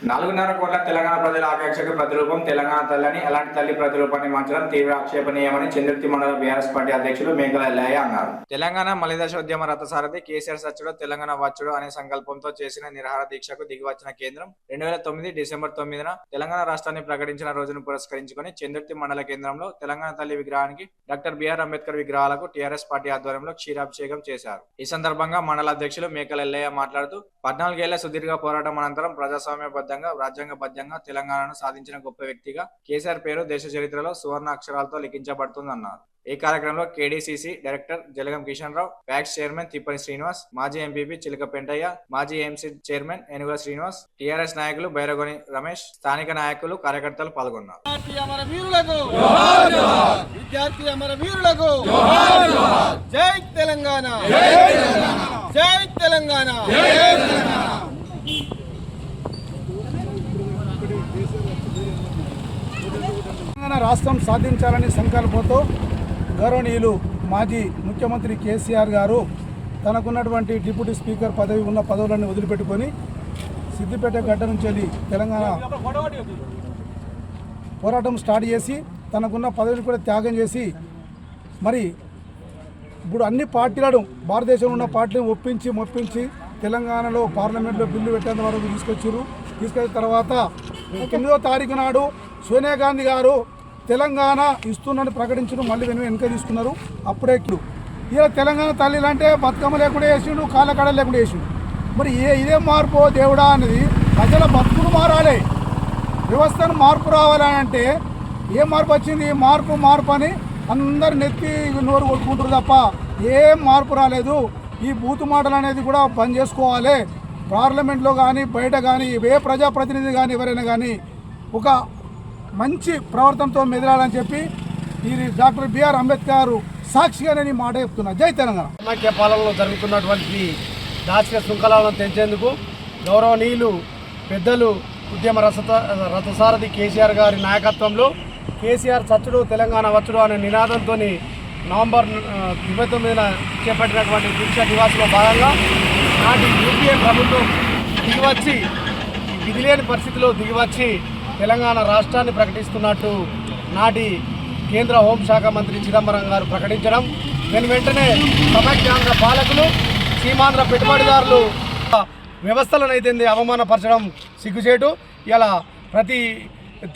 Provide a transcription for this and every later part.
4.5 కోట్ల తెలంగాణ ప్రజల ఆకాంక్షకు ప్రతిరూపం తెలంగాణ తల్లిని అలాంటి తల్లి ప్రతిరూపాన్ని మార్చడం తీవ్ర ఆక్షేపణీయమని చంద్రుతి మండల బీఆర్ఎస్ పార్టీ అధ్యక్షులు మేకల ఎల్లయ్య అన్నారు. తెలంగాణ మలిదశ ఉద్యమ రథసారథి కేసీఆర్ సచ్చుడు తెలంగాణ వచ్చుడు అనే సంకల్పంతో చేసిన నిరాహార దీక్షకు దిగివచ్చిన కేంద్రం 2009 డిసెంబర్ 9న తెలంగాణ రాష్ట్రాన్ని ప్రకటించిన రోజును పురస్కరించుకుని చంద్రుతి మండల కేంద్రంలో తెలంగాణ తల్లి విగ్రహానికి డాక్టర్ బిఆర్ అంబేద్కర్ విగ్రహాలకు టీఆర్ఎస్ పార్టీ ఆధ్వర్యంలో క్షీరాభిషేకం చేశారు. ఈ సందర్భంగా మండల అధ్యక్షులు మేకల ఎల్లయ్య మాట్లాడుతూ 14 ఏళ్ల సుదీర్ఘ పోరాటం అనంతరం ప్రజాస్వామ్య రాజ్యాంగబద్ధంగా తెలంగాణను సాధించిన గొప్ప వ్యక్తిగా కేసీఆర్ పేరు దేశ చరిత్రలో సువర్ణ అక్షరాలతో లిఖించబడుతుందన్నారు. ఈ కార్యక్రమంలో KDCC director Jalagam Kishan Rao, packs chairman తిప్పని Srinivas, మాజీ ఎంపీపీ చిలక పెంటయ్య, మాజీ ఎంసీ చైర్మన్ ఏనుగుల శ్రీనివాస్, టీఆర్ఎస్ నాయకులు బైరగొని రమేష్, స్థానిక నాయకులు కార్యకర్తలు పాల్గొన్నారు. జై తెలంగాణ, జై తెలంగాణ. తెలంగాణ రాష్ట్రం సాధించాలని సంకల్పంతో గౌరవనీయులు మాజీ ముఖ్యమంత్రి కేసీఆర్ గారు తనకున్నటువంటి డిప్యూటీ స్పీకర్ పదవి ఉన్న పదవులను వదిలిపెట్టుకొని సిద్దిపేట గడ్డ నుంచి వెళ్ళి తెలంగాణ పోరాటం స్టార్ట్ చేసి తనకున్న పదవిని కూడా త్యాగం చేసి మరి ఇప్పుడు అన్ని పార్టీలను భారతదేశంలో ఉన్న పార్టీలను ఒప్పించి తెలంగాణలో పార్లమెంట్లో బిల్లు పెట్టేంత వరకు తీసుకొచ్చిన తర్వాత 9వ తారీఖు నాడు సోనియా గాంధీ గారు తెలంగాణ ఇస్తున్నారని ప్రకటించడం మళ్ళీ వెనుక తీసుకున్నారు. అప్పుడే ఇలా తెలంగాణ తల్లి అంటే బతుకమ్మ లేకుండా వేసిండు, కాళ్ళకడ లేకుండా వేసిండు. మరి ఇదే మార్పు దేవుడా అనేది ప్రజల బతుకులు మారాలి, వ్యవస్థను మార్పు రావాలని అంటే ఏ మార్పు వచ్చింది? మార్పు అని అందరు నెత్తి నోరు కొట్టుకుంటారు తప్ప ఏం మార్పు రాలేదు. ఈ బూతు మాటలు అనేది కూడా బంద్ చేసుకోవాలి. పార్లమెంట్లో కానీ బయట కానీ ఏ ప్రజాప్రతినిధి కానీ ఎవరైనా కానీ ఒక మంచి ప్రవర్తనతో మెదలాలని చెప్పి ఈ డాక్టర్ బిఆర్ అంబేద్కర్ సాక్షిగా నేను మాట చెప్తున్నా. జై తెలంగాణ. సమాఖ్య పాలనలో జరుగుతున్నటువంటి దాచిక శృంఖలాలను తెంచేందుకు గౌరవనీయులు పెద్దలు ఉద్యమ రథసారథి కేసీఆర్ గారి నాయకత్వంలో కేసీఆర్ చచ్చుడు తెలంగాణ వచ్చుడు అనే నినాదంతో నవంబర్ 29న చేపట్టినటువంటి దీక్ష దివాస్లో భాగంగా నాటి యూపీఏ ప్రభుత్వం దిగివచ్చి విధిలేని పరిస్థితిలో దిగివచ్చి తెలంగాణ రాష్ట్రాన్ని ప్రకటిస్తున్నట్టు నాటి కేంద్ర హోంశాఖ మంత్రి చిదంబరం గారు ప్రకటించడం, వెంటనే సమైక్యాంధ్ర పాలకులు సీమాంధ్ర పెట్టుబడిదారులు వ్యవస్థలను అయితే అవమానపరచడం సిగ్గుచేటు. ఇలా ప్రతి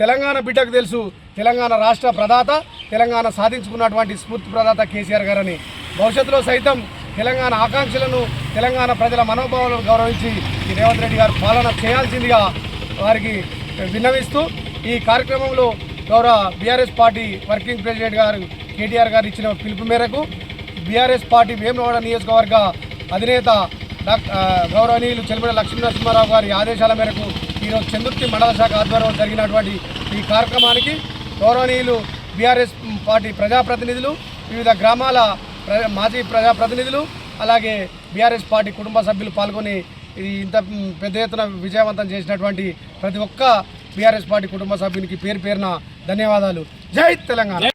తెలంగాణ బిడ్డకు తెలుసు తెలంగాణ రాష్ట్ర ప్రదాత, తెలంగాణ సాధించుకున్నటువంటి స్ఫూర్తి ప్రదాత కేసీఆర్ గారని. భవిష్యత్తులో సైతం తెలంగాణ ఆకాంక్షలను, తెలంగాణ ప్రజల మనోభావాలను గౌరవించి ఈ రేవంత్ రెడ్డి గారు పాలన చేయాల్సిందిగా వారికి విన్నవిస్తూ ఈ కార్యక్రమంలో గౌరవ బీఆర్ఎస్ పార్టీ వర్కింగ్ ప్రెసిడెంట్ గారు కేటీఆర్ గారు ఇచ్చిన పిలుపు మేరకు బీఆర్ఎస్ పార్టీ వేములవాడ నియోజకవర్గ అధినేత గౌరవనీయులు చెల్లిమల లక్ష్మీనరసింహారావు గారి ఆదేశాల మేరకు ఈరోజు చంద్రుతి మండల శాఖ ఆధ్వర్యంలో జరిగినటువంటి ఈ కార్యక్రమానికి గౌరవనీయులు బీఆర్ఎస్ పార్టీ ప్రజాప్రతినిధులు, వివిధ గ్రామాల మాజీ ప్రజాప్రతినిధులు, అలాగే బీఆర్ఎస్ పార్టీ కుటుంబ సభ్యులు పాల్గొని ఇంత పెద్ద ఎత్తున విజయవంతం చేసినటువంటి ప్రతి ఒక్క బీఆర్ఎస్ పార్టీ కుటుంబ సభ్యునికి పేరున ధన్యవాదాలు. జై తెలంగాణ.